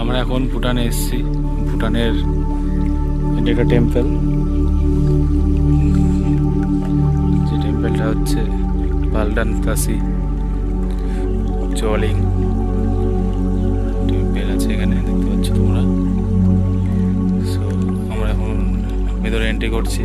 আমরা এখন ভুটানে এসেছি। ভুটানের এটা একটা টেম্পল, যে টেম্পলটা হচ্ছে পালডান তাসি জলিং টেম্পল আছে এখানে, দেখতে পাচ্ছ তোমরা। সো আমরা এখন ভেতরে এন্ট্রি করছি।